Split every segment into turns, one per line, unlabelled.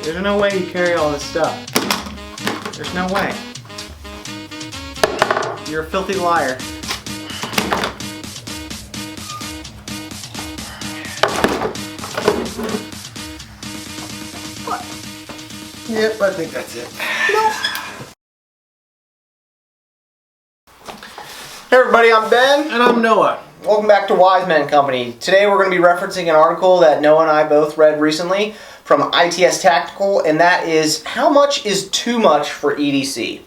There's no way you carry all this stuff. There's no way. You're a filthy liar.
Yep, I think that's it.
Hey everybody, I'm Ben.
And I'm Noah.
Welcome back to Wise Men Company. Today we're going to be referencing an article that Noah and I both read recently from ITS Tactical, and that is how much is too much for EDC?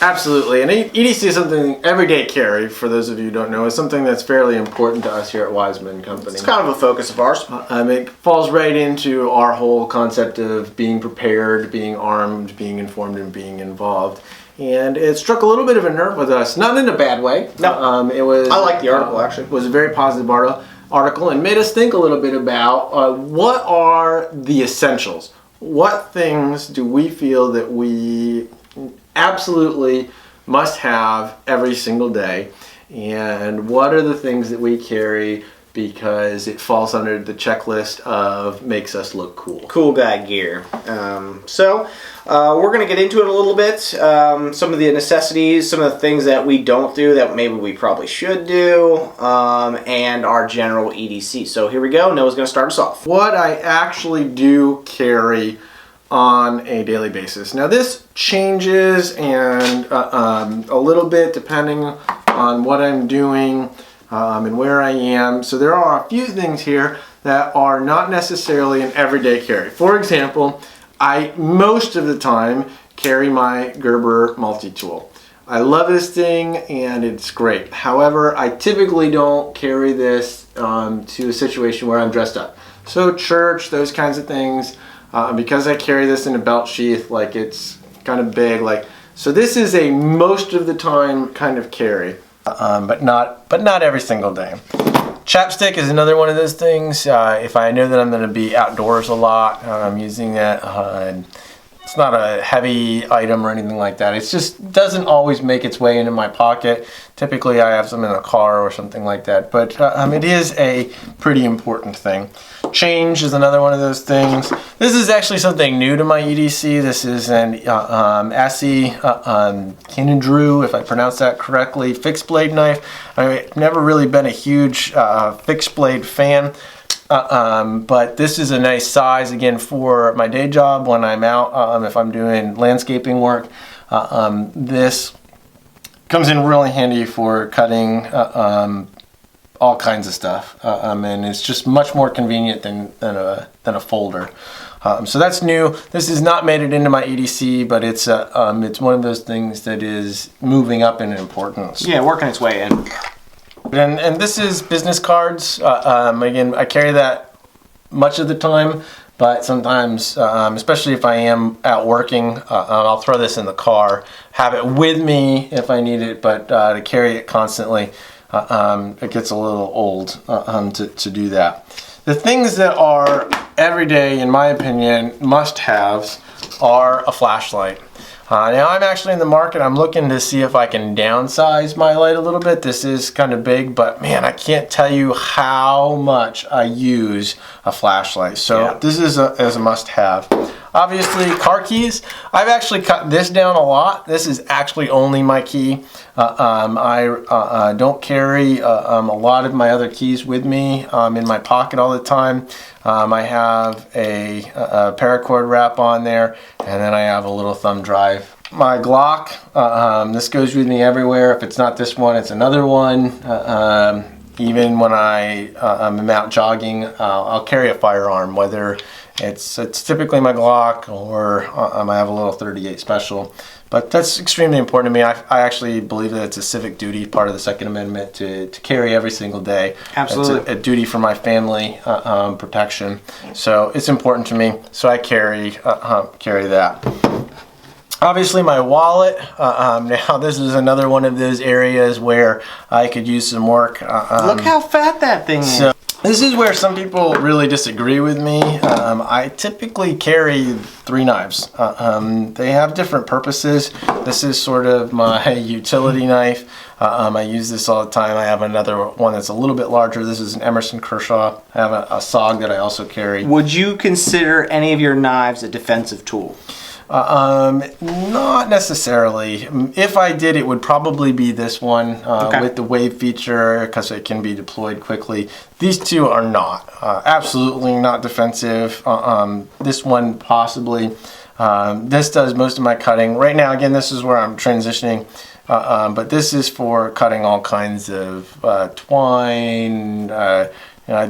Absolutely, and EDC is something everyday carry, for those of you who don't know, is something that's fairly important to us here at Wise Men Company.
It's kind of a focus of ours.
It falls right into our whole concept of being prepared, being armed, being informed, and being involved. And it struck a little bit of a nerve with us, not in a bad way.
No,
it was.
I like the article actually.
It was a very positive article and made us think a little bit about what are the essentials. What things do we feel that we absolutely must have every single day, and what are the things that we carry because it falls under the checklist of makes us look cool.
Cool guy gear. We're going to get into it a little bit. Some of the necessities, some of the things that we don't do that maybe we probably should do, and our general EDC. So here we go. Noah's going to start us off.
What I actually do carry on a daily basis. Now this changes and a little bit depending on what I'm doing and where I am. So there are a few things here that are not necessarily an everyday carry. For example, I most of the time carry my Gerber multi-tool. I love this thing and it's great. However, I typically don't carry this to a situation where I'm dressed up. So church, those kinds of things. Because I carry this in a belt sheath, like it's kind of big, so this is a most of the time kind of carry, but not every single day. Chapstick is another one of those things. If I know that I'm going to be outdoors a lot, I'm using that. It's not a heavy item or anything like that. It just doesn't always make its way into my pocket. Typically I have some in a car or something like that, but it is a pretty important thing. Change is another one of those things. This is actually something new to my EDC. This is an ASSI Kinadru, if I pronounce that correctly, fixed blade knife. I've never really been a huge fixed blade fan. But this is a nice size, again, for my day job when I'm out, if I'm doing landscaping work. This comes in really handy for cutting all kinds of stuff, and it's just much more convenient than a folder. So that's new. This has not made it into my EDC, but it's one of those things that is moving up in importance.
Yeah, working its way in.
And this is business cards. Again, I carry that much of the time, but sometimes, especially if I am out working, I'll throw this in the car, have it with me if I need it, but to carry it constantly, it gets a little old to do that. The things that are everyday, in my opinion, must-haves are a flashlight. Now I'm actually in the market. I'm looking to see if I can downsize my light a little bit. This is kind of big, but man, I can't tell you how much I use a flashlight. So yeah, this is a must-have. Obviously, car keys. I've actually cut this down a lot. This is actually only my key. I don't carry a lot of my other keys with me in my pocket all the time. I have a paracord wrap on there, and then I have a little thumb drive. My Glock, this goes with me everywhere. If it's not this one, it's another one. Even when I'm out jogging, I'll carry a firearm, whether it's typically my Glock or I have a little .38 special. But that's extremely important to me. I actually believe that it's a civic duty, part of the Second Amendment, to carry every single day.
Absolutely.
It's a duty for my family protection. So it's important to me. So I carry that. Obviously my wallet. Now this is another one of those areas where I could use some work.
Look how fat that thing is.
This is where some people really disagree with me. I typically carry 3 knives. They have different purposes. This is sort of my utility knife. I use this all the time. I have another one that's a little bit larger. This is an Emerson Kershaw. I have a SOG that I also carry.
Would you consider any of your knives a defensive tool?
Not necessarily. If I did, it would probably be this one with the wave feature because it can be deployed quickly. These two are not. Absolutely not defensive. This one possibly. This does most of my cutting. Right now, again, this is where I'm transitioning. But this is for cutting all kinds of twine. I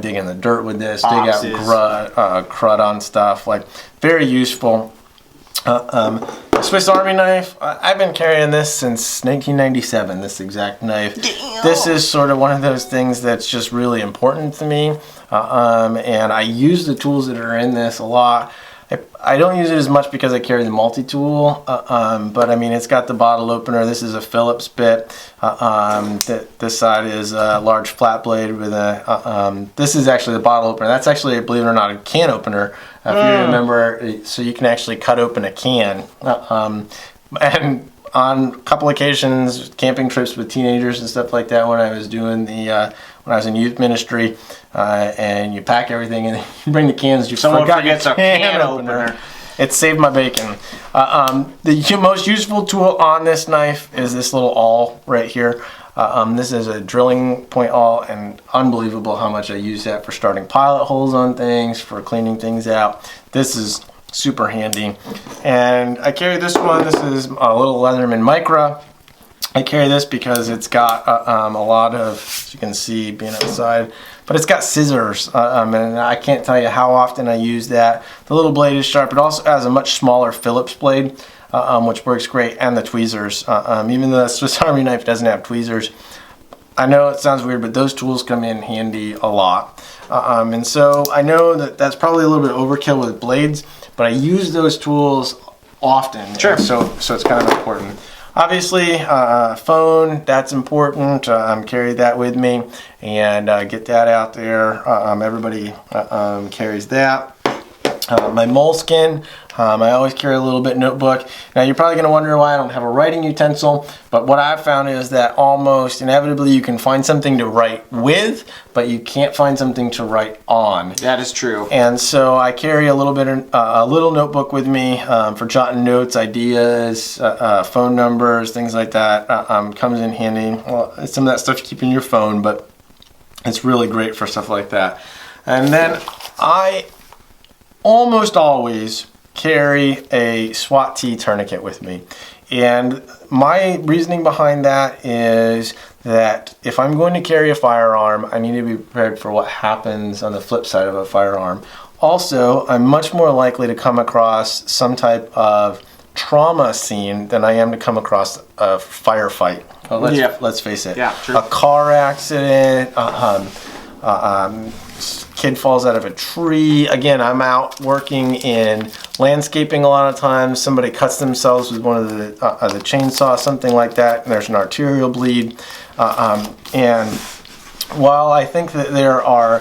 dig in the dirt with this.
Boxes.
Dig out crud on stuff. Like, very useful. Swiss Army knife, I've been carrying this since 1997, this exact knife.
Damn.
This is sort of one of those things that's just really important to me, and I use the tools that are in this a lot. I don't use it as much because I carry the multi-tool, but I mean, it's got the bottle opener. This is a Phillips bit. This side is a large flat blade with a, this is actually the bottle opener. That's actually, believe it or not, a can opener. If you remember, so you can actually cut open a can. And on a couple occasions, camping trips with teenagers and stuff like that, when I was doing the, when I was in youth ministry, and you pack everything and you bring the cans,
Someone forgets a can opener.
It saved my bacon. The most useful tool on this knife is this little awl right here. This is a drilling point awl, and unbelievable how much I use that for starting pilot holes on things, for cleaning things out. This is super handy. And I carry this one. This is a little Leatherman Micra. I carry this because it's got a lot of, as you can see being outside, but it's got scissors, and I can't tell you how often I use that. The little blade is sharp. It also has a much smaller Phillips blade, which works great, and the tweezers. Even though the Swiss Army knife doesn't have tweezers, I know it sounds weird, but those tools come in handy a lot. And so I know that that's probably a little bit overkill with blades, but I use those tools often.
Sure.
So it's kind of important. Obviously, phone, that's important. Carry that with me and get that out there. Everybody carries that. My moleskin, I always carry a little bit notebook. Now you're probably going to wonder why I don't have a writing utensil, but what I've found is that almost inevitably you can find something to write with, but you can't find something to write on.
That is true.
And so I carry a little notebook with me for jotting notes, ideas, phone numbers, things like that. Comes in handy. Well, some of that stuff you keep in your phone, but it's really great for stuff like that. And then I almost always carry a SWAT T tourniquet with me. And my reasoning behind that is that if I'm going to carry a firearm, I need to be prepared for what happens on the flip side of a firearm. Also, I'm much more likely to come across some type of trauma scene than I am to come across a firefight. Let's face it.
Yeah, true.
A car accident, kid falls out of a tree. Again, I'm out working in landscaping a lot of times. Somebody cuts themselves with one of the chainsaw, something like that, and there's an arterial bleed. And while I think that there are,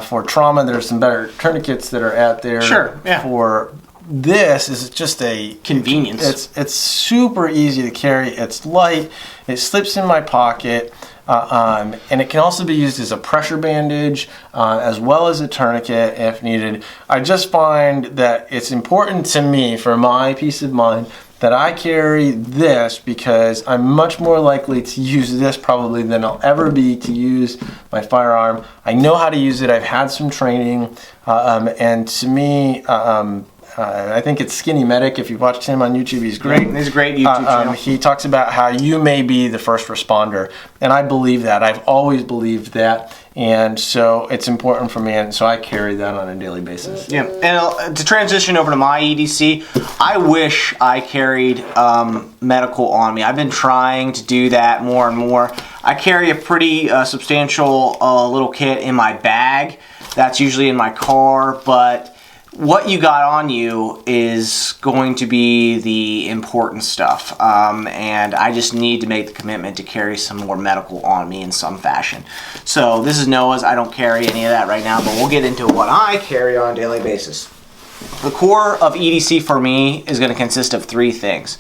for trauma, there's some better tourniquets that are out there.
Sure, yeah.
For this is just a
convenience.
It's super easy to carry. It's light. It slips in my pocket. And it can also be used as a pressure bandage as well as a tourniquet if needed. I just find that it's important to me, for my peace of mind, that I carry this because I'm much more likely to use this probably than I'll ever be to use my firearm. I know how to use it. I've had some training, and to me, I think it's Skinny Medic. If you've watched him on YouTube, he's great.
He's a great YouTube channel.
He talks about how you may be the first responder, and I believe that. I've always believed that, and so it's important for me, and so I carry that on a daily basis.
Yeah, and to transition over to my EDC, I wish I carried medical on me. I've been trying to do that more and more. I carry a pretty substantial little kit in my bag. That's usually in my car, but what you got on you is going to be the important stuff, and I just need to make the commitment to carry some more medical on me in some fashion. So this is Noah's. I don't carry any of that right now, but we'll get into what I carry on a daily basis. The core of EDC for me is going to consist of 3 things.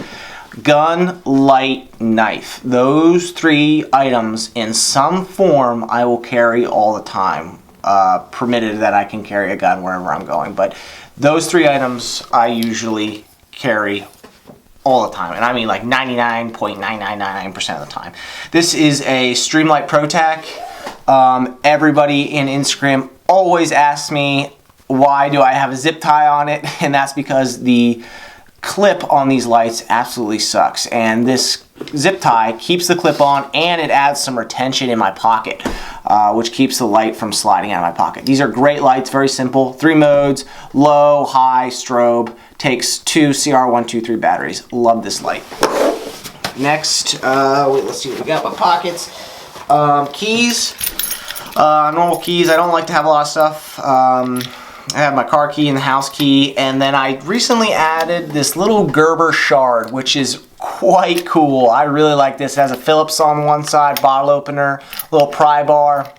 Gun, light, knife. Those 3 items in some form I will carry all the time. Permitted that I can carry a gun wherever I'm going, but those 3 items I usually carry all the time, and I mean like 99.9999% of the time. This is a Streamlight ProTac. Everybody in Instagram always asks me why do I have a zip tie on it, and that's because the clip on these lights absolutely sucks, and this zip tie keeps the clip on and it adds some retention in my pocket, which keeps the light from sliding out of my pocket. These are great lights, very simple, 3 modes, low, high, strobe, takes 2 CR123 batteries. Love this light. Next, let's see what we got in my pockets. Keys, normal keys. I don't like to have a lot of stuff. I have my car key and the house key, and then I recently added this little Gerber shard, which is quite cool. I really like this. It has a Phillips on one side, bottle opener, little pry bar,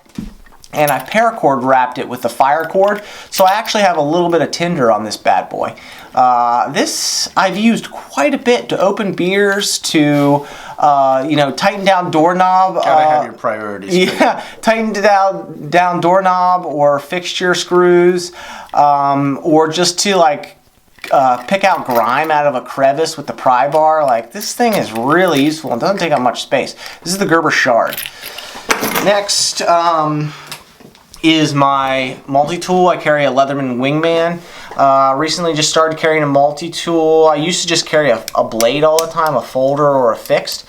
and I paracord wrapped it with the fire cord, so I actually have a little bit of tinder on this bad boy. This I've used quite a bit to open beers, to tighten down doorknob.
Gotta have your priorities.
Yeah, tighten down doorknob or fixture screws, or just to like pick out grime out of a crevice with the pry bar. Like, this thing is really useful and doesn't take up much space. This is the Gerber shard. Next is my multi-tool. I carry a Leatherman Wingman. Recently just started carrying a multi-tool. I used to just carry a blade all the time, a folder or a fixed.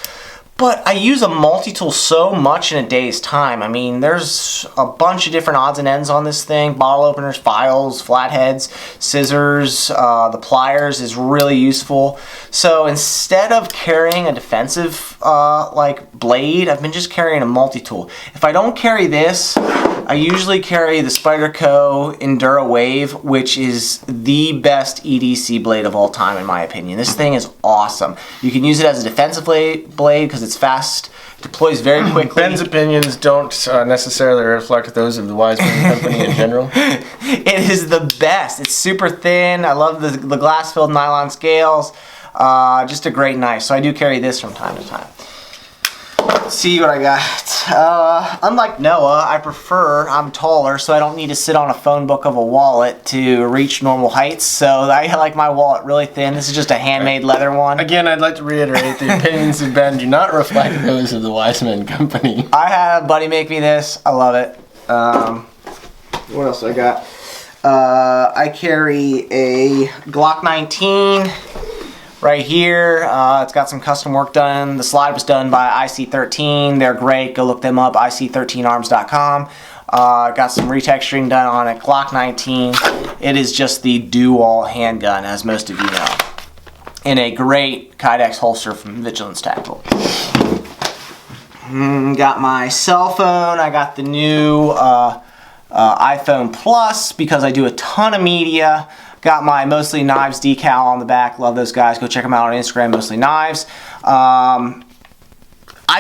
But I use a multi-tool so much in a day's time. I mean, there's a bunch of different odds and ends on this thing. Bottle openers, files, flatheads, scissors, the pliers is really useful. So instead of carrying a defensive like blade, I've been just carrying a multi-tool. If I don't carry this, I usually carry the Spyderco Endura Wave, which is the best EDC blade of all time in my opinion. This thing is awesome. You can use it as a defensive blade because it's fast, deploys very quickly.
Ben's opinions don't necessarily reflect those of the Wiseman Company in general.
It is the best. It's super thin. I love the glass-filled nylon scales. Just a great knife. So I do carry this from time to time. Let's see what I got. Unlike Noah, I'm taller, so I don't need to sit on a phone book of a wallet to reach normal heights. So I like my wallet really thin. This is just a handmade leather one.
Again, I'd like to reiterate the opinions of Ben do not reflect those of the Wiseman Company.
I had a buddy make me this. I love it. What else do I got? I carry a Glock 19. Right here, it's got some custom work done. The slide was done by IC13. They're great. Go look them up, ic13arms.com. Got some retexturing done on it. Glock 19. It is just the do-all handgun, as most of you know. In a great Kydex holster from Vigilance Tactical. Got my cell phone. I got the new iPhone Plus because I do a ton of media. Got my Mostly Knives decal on the back. Love those guys. Go check them out on Instagram, Mostly Knives. I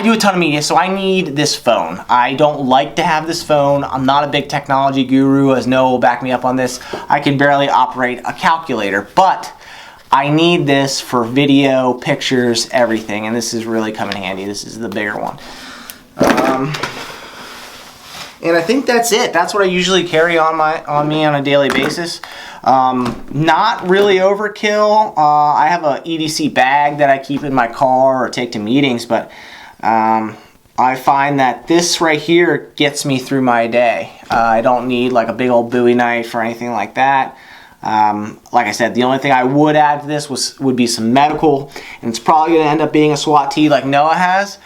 do a ton of media, so I need this phone. I don't like to have this phone. I'm not a big technology guru, as Noah will back me up on this. I can barely operate a calculator, but I need this for video, pictures, everything, and this is really come in handy. This is the bigger one. And I think that's it. That's what I usually carry on me on a daily basis. Not really overkill. I have a EDC bag that I keep in my car or take to meetings, but I find that this right here gets me through my day. I don't need like a big old Bowie knife or anything like that. Like I said, the only thing I would add to this would be some medical, and it's probably going to end up being a SWAT tee like Noah has.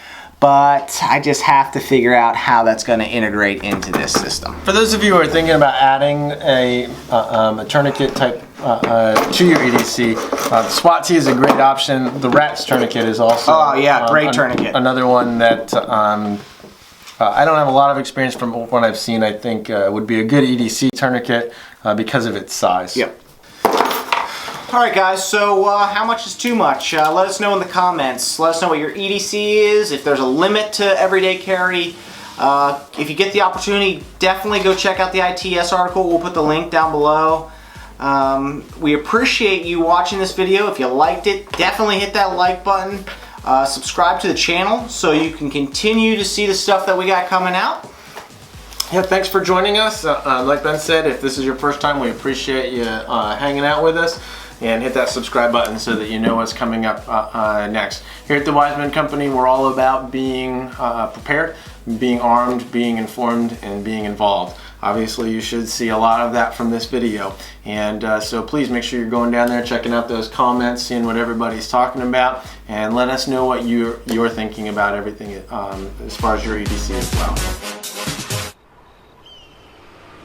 But I just have to figure out how that's going to integrate into this system.
For those of you who are thinking about adding a tourniquet type to your EDC, the SWAT tee is a great option. The RATS tourniquet is also
great tourniquet.
Another one that I don't have a lot of experience from what I've seen. I think would be a good EDC tourniquet because of its size.
Yep. Alright guys, so how much is too much? Let us know in the comments. Let us know what your EDC is, if there's a limit to everyday carry. If you get the opportunity, definitely go check out the ITS article. We'll put the link down below. We appreciate you watching this video. If you liked it, definitely hit that like button. Subscribe to the channel so you can continue to see the stuff that we got coming out.
Yeah, thanks for joining us. Like Ben said, if this is your first time, we appreciate you hanging out with us. And hit that subscribe button so that you know what's coming up next. Here at the Wiseman Company, we're all about being prepared, being armed, being informed, and being involved. Obviously, you should see a lot of that from this video. And so please make sure you're going down there, checking out those comments, seeing what everybody's talking about, and let us know what you're thinking about everything as far as your EDC as well.